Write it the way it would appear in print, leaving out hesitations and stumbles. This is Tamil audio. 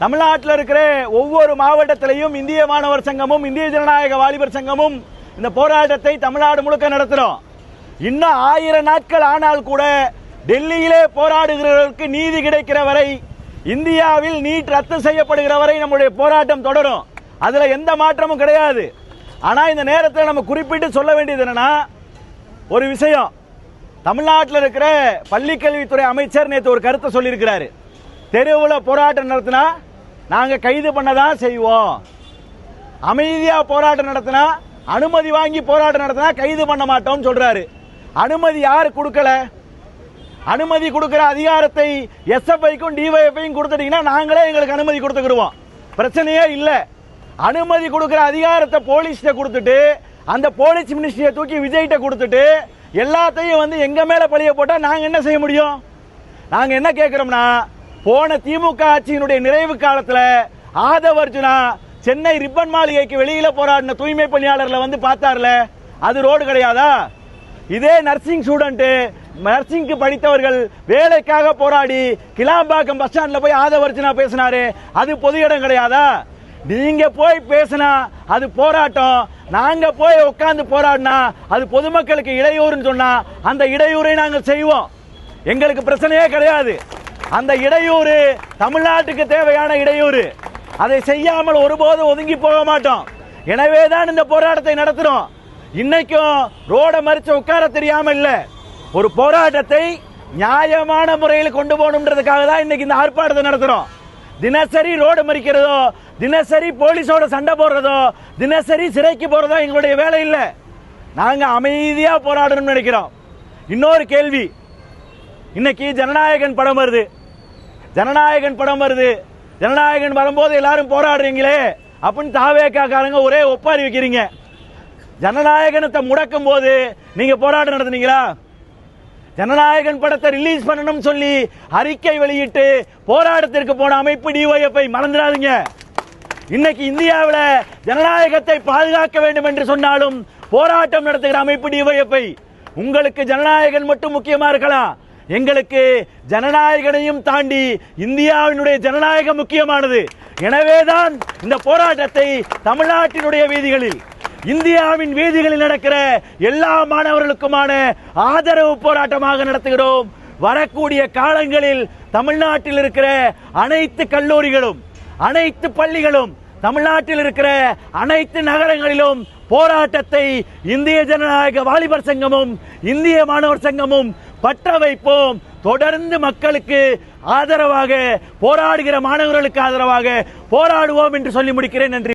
தமிழ்நாட்டில் இருக்கிற ஒவ்வொரு மாவட்டத்திலையும் இந்திய மாணவர் சங்கமும் இந்திய ஜனநாயக வாலிபர் சங்கமும் இந்த போராட்டத்தை தமிழ்நாடு முழுக்க நடத்துறோம். இன்னும் 1000 நாட்கள் ஆனால் கூட டெல்லியிலே போராடுகிறவர்களுக்கு நீதி கிடைக்கிற வரை, இந்தியாவில் நீட் ரத்து செய்யப்படுகிற வரை நம்முடைய போராட்டம் தொடரும். அதுல எந்த மாற்றமும் கிடையாது. ஆனா இந்த நேரத்தில் நம்ம குறிப்பிட்டு சொல்ல வேண்டியது என்னன்னா, ஒரு விஷயம், தமிழ்நாட்டில் இருக்கிற பள்ளிக்கல்வித்துறை அமைச்சர் நேற்று ஒரு கருத்தை சொல்லியிருக்கிறாரு. தெருவில் போராட்டம் நடத்தினா நாங்க கைது பண்ணதான் செய்வோம், அமைதியா போராட்டம் நடத்தினா, அனுமதி வாங்கி போராட்டம் நடத்தினா கைது பண்ண மாட்டோம் சொல்றாரு. அனுமதி யாரு கொடுக்கல? அனுமதி கொடுக்கிற அதிகாரத்தை எஸ்எஃப்ஐக்கும் டிவைஎஃப்ஐக்கும் கொடுத்துட்டீங்கன்னா நாங்களே எங்களுக்கு அனுமதி கொடுத்துக்கிடுவோம், பிரச்சனையே இல்லை. அனுமதி கொடுக்கிற அதிகாரத்தை போலீஸ்ட கொடுத்துட்டு, அந்த போலீஸ் மினிஸ்ட்ரியை தூக்கி விஜய்கிட்ட கொடுத்துட்டு, எல்லாத்தையும் எங்க மேல பழிய போட்டா நாங்க என்ன செய்ய முடியும்? நாங்க என்ன கேட்கிறோம்னா, போன திமுக ஆட்சியினுடைய நிறைவு காலத்தில் ஆதவ அர்ஜுனா சென்னை ரிப்பன் மாளிகைக்கு வெளியில போராடின தூய்மை பணியாளர்களை பார்த்தார்ல, அது ரோடு கிடையாதா? இதே நர்சிங் ஸ்டூடெண்ட், நர்சிங்க்கு படித்தவர்கள் வேலைக்காக போராடி கிளாம்பாக்கம் பஸ் ஸ்டாண்ட்ல போய் ஆதவ அர்ஜுனா பேசினாரு, அது பொது இடம் கிடையாதா? நீங்க போய் பேசினா அது போராட்டம், நாங்க போய் உட்கார்ந்து போராடினா அது பொதுமக்களுக்கு இடையூறுன்னு சொன்னா அந்த இடையூறை நாங்கள் செய்வோம். எங்களுக்கு பிரச்சனையே கிடையாது. அந்த இடையூறு தமிழ்நாட்டுக்கு தேவையான இடையூறு, அதை செய்யாமல் ஒருபோதும் ஒதுங்கி போக மாட்டோம். எனவே தான் இந்த போராட்டத்தை நடத்துறோம். இன்னைக்கும் ரோட மறிச்சு உட்கார தெரியாம இல்ல, ஒரு போராட்டத்தை நியாயமான முறையில் கொண்டு போகணும்ன்றதுக்காக தான் இன்னைக்கு இந்த ஆர்ப்பாட்டத்தை நடத்துறோம். தினசரி ரோடு மறிக்கிறதோ, தினசரி போலீஸோட சண்டை போடுறதோ, தினசரி சிறைக்கு போறதோ எங்களுடைய வேலை இல்லை. நாங்க அமைதியா போராடணும்னு நினைக்கிறோம். இன்னொரு கேள்வி, இன்னைக்கு ஜனநாயகன் படம் வருது, ஜனநாயகன் படம் வருது, ஜனநாயகன் வரும்போது எல்லாரும் போராடுறீங்களே அப்படின்னு தாவேக்காரங்க ஒரே ஒப்பாரி வைக்கிறீங்க. ஜனநாயகனத்தை முடக்கும் போது நீங்க போராட்டம் நடத்துனீங்களா? ஜனநாயகன் படத்தை ரிலீஸ் பண்ணணும் சொல்லி அறிக்கை வெளியிட்டு போராட்டத்திற்கு போன அமைப்பு டிஒய்எஃப்ஐ மறந்துடாதீங்க. இன்னைக்கு இந்தியாவில் ஜனநாயகத்தை பாதுகாக்க வேண்டும் என்று சொன்னாலும் போராட்டம் நடத்துகிற அமைப்பு டிஒய்எஃப்ஐ. உங்களுக்கு ஜனநாயகன் மட்டும் முக்கியமா இருக்கலாம், எங்களுக்கு ஜனநாயகனையும் தாண்டி இந்தியாவினுடைய ஜனநாயகம் முக்கியமானது. எனவேதான் இந்த போராட்டத்தை தமிழ்நாட்டினுடைய வீதிகளில், இந்தியாவின் வீதிகளில் நடக்கிற எல்லா மாணவர்களுக்குமான ஆதரவு போராட்டமாக நடத்துகிறோம். வரக்கூடிய காலங்களில் தமிழ்நாட்டில் இருக்கிற அனைத்து கல்லூரிகளும், அனைத்து பள்ளிகளும், தமிழ்நாட்டில் இருக்கிற அனைத்து நகரங்களிலும் போராட்டத்தை இந்திய ஜனநாயக வாலிபர் சங்கமும் இந்திய மாணவர் சங்கமும் பற்ற வைப்போம். தொடர்ந்து மக்களுக்கு ஆதரவாக, போராடுகிற மாணவர்களுக்கு ஆதரவாக போராடுவோம் என்று சொல்லி முடிக்கிறேன். நன்றி.